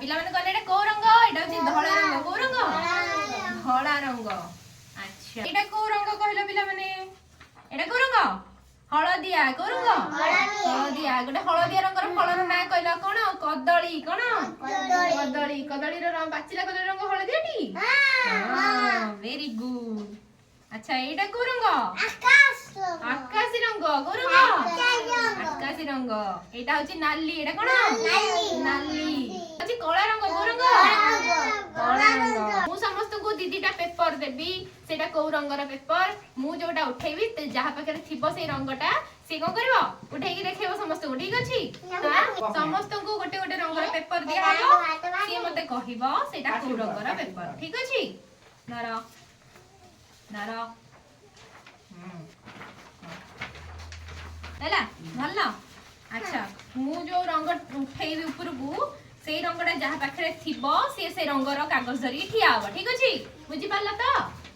पिला माने कहले एटा को रंग एटा होची धळा रंग को रंग धळा रंग अच्छा एटा को रंग कहलो पिला माने एटा को रंग हळदिया को रंग हळदिया गोटे हळदिया रंगर फलर ना कहलो कोन कदली कोन कदली कदली रो रंग पाचिला कदली रंग हळदियाटी हां वेरी गुड अच्छा एटा को रंग आकाशी रंग को रंग आकाशी रंग एटा होची नाली एटा कोन नाली होची कळा रंग को रंग कळा रंग मु समस्त को दीदीटा पेपर देबी सेटा को रंगर पेपर मु जोटा उठेबी जहा पाखरे थिबो से रंगटा से को करबो उठेकी देखेबो समस्त को ठीक अछि समस्त को गोटे गोटे रंगर पेपर दिया हो से मते कहिबो सेटा को रंगर पेपर ठीक अछि नर नर हैला भल्ला अच्छा मु जो रंग उठेबी ऊपर को से रंगटा जहा पाखरे थिबो से रंगर कागज धरी ठिया हो ठीक अछि बुझि पाला तो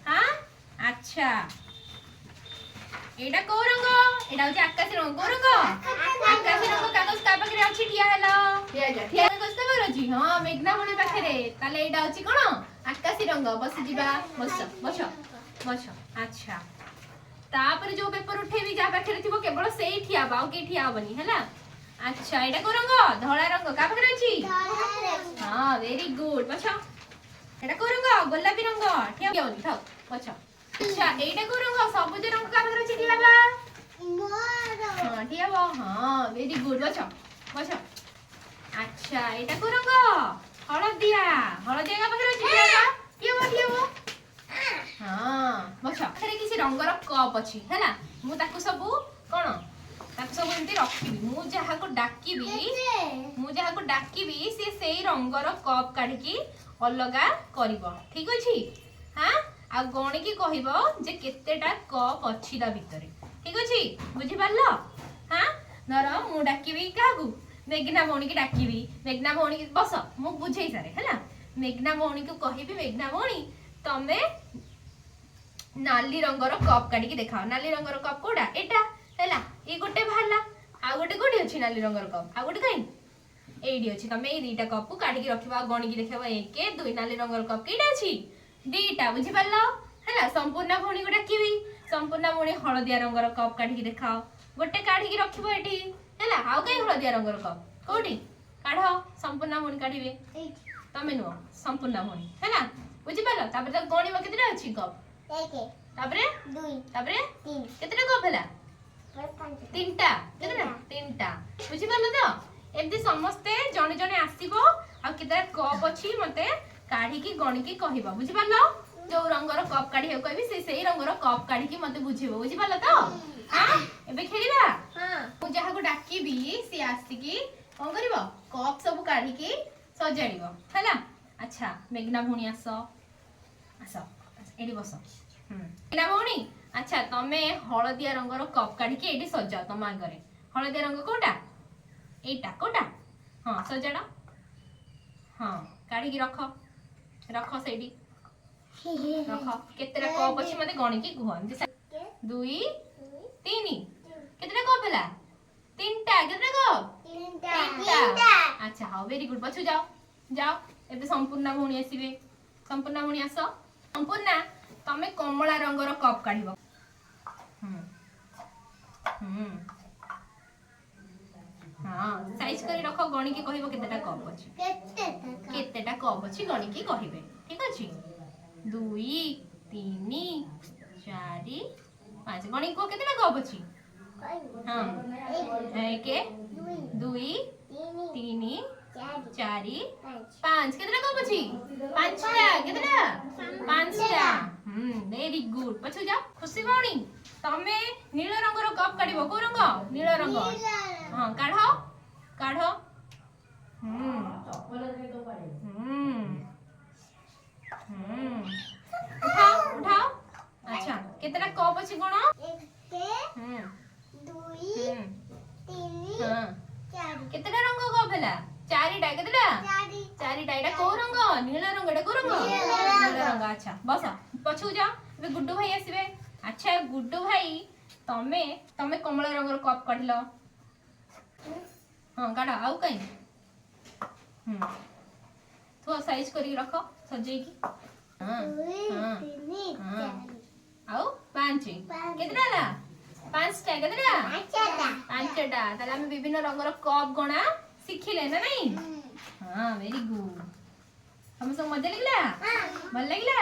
हां अच्छा एटा को रंग एटा होची आकाशी रंग को रंग आकाशी रंग कागज का पाखरे अछि ठिया हेलो ठिया कागज का पाखरे अछि हां मेघना मणि पाखरे ताले एटा होची कोन आकाशी रंग बस जिबा बस बस बस अच्छा तापर जो पेपर उठेबी जा पाखरे थिबो केवल सेही ठिया बाउ के ठिया होबनी हैला अच्छा एटा को रंग धळा रंग का पाखरे अछि हां वेरी गुड बस एटा को रंग गोलापी रंग ठिया होनी थाओ बस अच्छा एटा को रंग सबुज रंग का पाखरे अछि ठिया बा हां ठिया बा हां वेरी गुड बस बस अच्छा एटा को रंग हळदिया हळदिया का पाखरे अछि ठिया बा ठिया बा हां बस एखरे किसी रंगर कप अछि हैला मु ताकू सब कोन ताकू सब एंती रखिबी मु जहा को डाकीबी से सेही रंगर कप काढी की अलगा करबो ठीक अछि हां आ गणी की कहिबो जे केतेटा कप अछि ता भितरे ठीक अछि बुझि पारलो हां नर मु डाकीबी कागु मेघना भौणी की डाकीबी मेघना भौणी की बस मु बुझेई सारे हैला मेघना भौणी को कहिबी मेघना भौणी तमे नाली रंगर कप काढी की देखाओ नाली रंगर कप कोडा एटा हैला ई गोटे भाला आ गोटे कोडी अछि नाली रंगर कप आ गोटे काई एडी अछि तमे ई दीटा कप को काढी की रखिबा गणी की देखाबो 1 2 नाली रंगर कप केडा अछि दीटा बुझि पारलो हैला संपूर्ण भौणी को डाकीबी संपूर्ण भौणी हळदिया रंगर कप काढी की देखाओ गोटे काढी की रखिबो एटी हैला आ काई हळदिया रंगर कप कोडी काढो संपूर्ण भौणी काढीबे तमे नो संपूर्ण भौणी हैला बुझि पारलो तापर गणी म केतेटा अछि कप तापरे 2 तापरे 3 केतेटा कप हैला 3टा केतेटा 3टा बुझि पारलो तो एमती समस्ते जणे जणे आसीबो आ केतेटा कप अछि मते काढी की गणी की कहिबो बुझि पारलो जो रंगर कप काढी हे कहबी से सेही रंगर कप काढी की मते बुझिबो बुझि पारलो तो हां एबे खेलिबा हां मु जहा को डाकीबी से आसी की कोन करबो कप सब काढी की सजाडीबो हैला अच्छा मेघना भौणी आसो आसो एडी बसो मेघना भौणी अच्छा तमे हळदिया रंगर कप काढी की एडी सजाओ तम आगरे हळदिया रंग कोटा एटा कोटा हां सजाडो हां काढी की रखो रखो सेडी रखो केतेटा कप अछि मते गणी की कुह 2 3 केतेटा कप हला 3टा केतेटा कप 3टा अच्छा हां वेरी गुड पछु जाओ जाओ एबे संपूर्ण भौणी आसीबे संपूर्ण भौणी आसो संपूर्ण तमे कमला रंगर कप काढिबो हां साइज करी रखो गणी की कहिबो केतेटा कप अछि केतेटा कप अछि गणी की कहिबे ठीक अछि 2 3 4 5 गणी को केतेटा कप अछि हां 1 2 3 4 5 केतेटा कप अछि 5टा केतेटा 5टा वेरी गुड पछु जाओ खुशी भौणी तमे नील रंगर कप काढिबो को रंग नील रंग हां काढो काढो उठाओ उठाओ अच्छा केतेटा कप अछि कोन 1 2 3 हां केतेटा रंग कप हैला 4टा केतेटा 4टा एटा को रंग नील रंग एटा को रंग नील रंग अच्छा बस पछु जा बे गुड्डू भाई आसीबे अच्छा गुड्डू भाई तमे तमे कमला रंगर कप काढलो हां काढा आउ काई रख साइज करके रख सजे की हाँ हाँ आओ पांच केतेटा ला पांचटा केतेटा पांचटा ताले हम विभिन्न रंगर कप गणा शिखिले ना नहीं हाँ वेरी गुड हम सब मजा लगला भल लगला